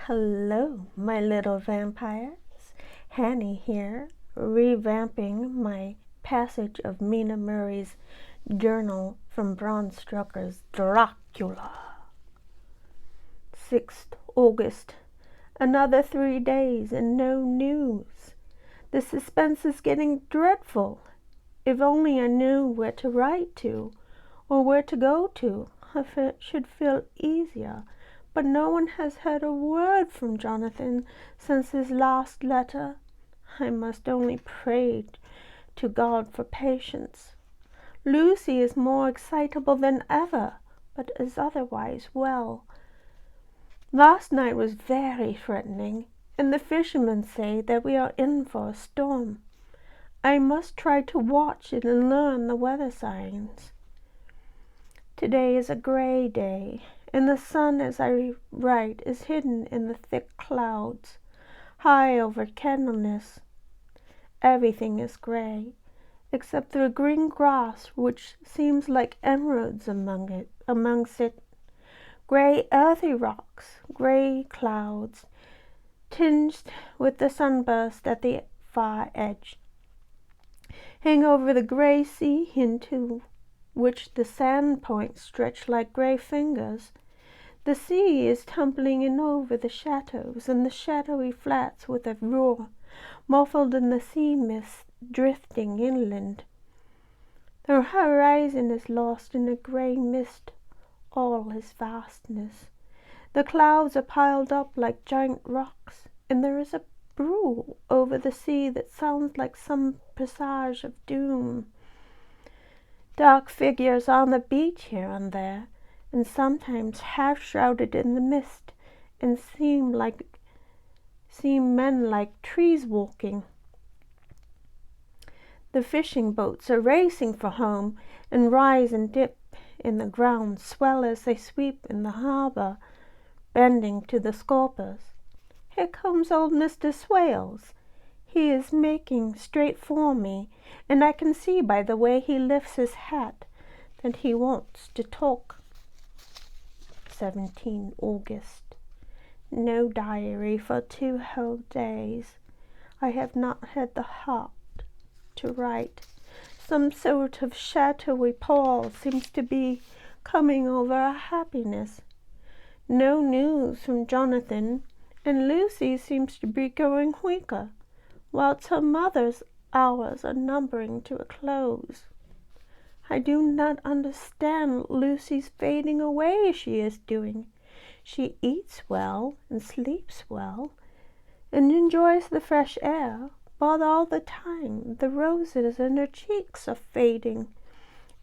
Hello, my little vampires. Hanny here, revamping my passage of Mina Murray's journal from Bram Stoker's Dracula. 6th August. Another 3 days and no news. The suspense is getting dreadful. If only I knew where to write to, or where to go to, I should feel easier. But no one has heard a word from Jonathan since his last letter. I must only pray to God for patience. Lucy is more excitable than ever, but is otherwise well. Last night was very threatening, and the fishermen say that we are in for a storm. I must try to watch it and learn the weather signs. Today is a gray day, and the sun, as I write, is hidden in the thick clouds, high over Candlemas. Everything is gray, except the green grass, which seems like emeralds amongst it. Gray earthy rocks, gray clouds, tinged with the sunburst at the far edge, hang over the gray sea into which the sand points stretch like gray fingers. The sea is tumbling in over the shadows, and the shadowy flats with a roar, muffled in the sea mist drifting inland. The horizon is lost in a gray mist, all is vastness. The clouds are piled up like giant rocks, and there is a brew over the sea that sounds like some presage of doom. Dark figures on the beach here and there, and sometimes half shrouded in the mist, and seem men like trees walking. The fishing boats are racing for home, and rise and dip in the ground, swell as they sweep in the harbor, bending to the scorpers. Here comes old Mr. Swales. He is making straight for me, and I can see by the way he lifts his hat that he wants to talk. 17 August. No diary for 2 whole days. I have not had the heart to write. Some sort of shadowy pall seems to be coming over our happiness. No news from Jonathan, and Lucy seems to be growing weaker, whilst her mother's hours are numbering to a close. I do not understand Lucy's fading away as she is doing. She eats well and sleeps well and enjoys the fresh air, but all the time the roses in her cheeks are fading,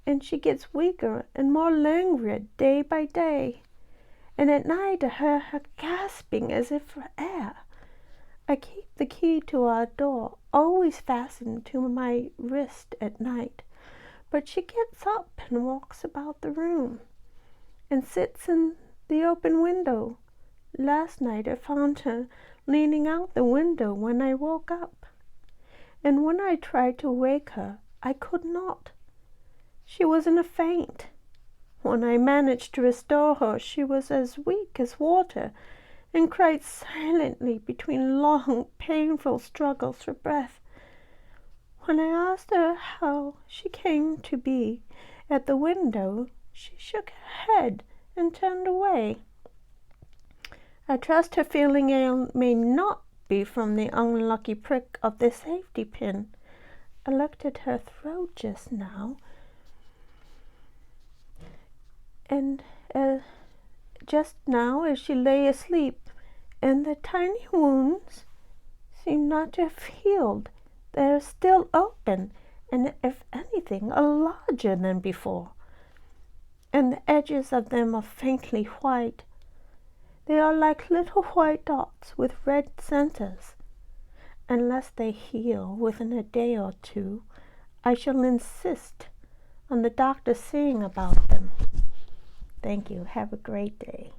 and she gets weaker and more languid day by day, and at night I hear her gasping as if for air. I keep the key to our door always fastened to my wrist at night, but she gets up and walks about the room, and sits in the open window. Last night I found her leaning out the window when I woke up, and when I tried to wake her, I could not. She was in a faint. When I managed to restore her, she was as weak as water, and cried silently between long, painful struggles for breath. When I asked her how she came to be at the window, she shook her head and turned away. I trust her feeling ill may not be from the unlucky prick of the safety pin. I looked at her throat just now, and just now as she lay asleep, and the tiny wounds seem not to have healed. They are still open, and if anything, are larger than before, and the edges of them are faintly white. They are like little white dots with red centers. Unless they heal within a day or 2, I shall insist on the doctor seeing about them. Thank you. Have a great day.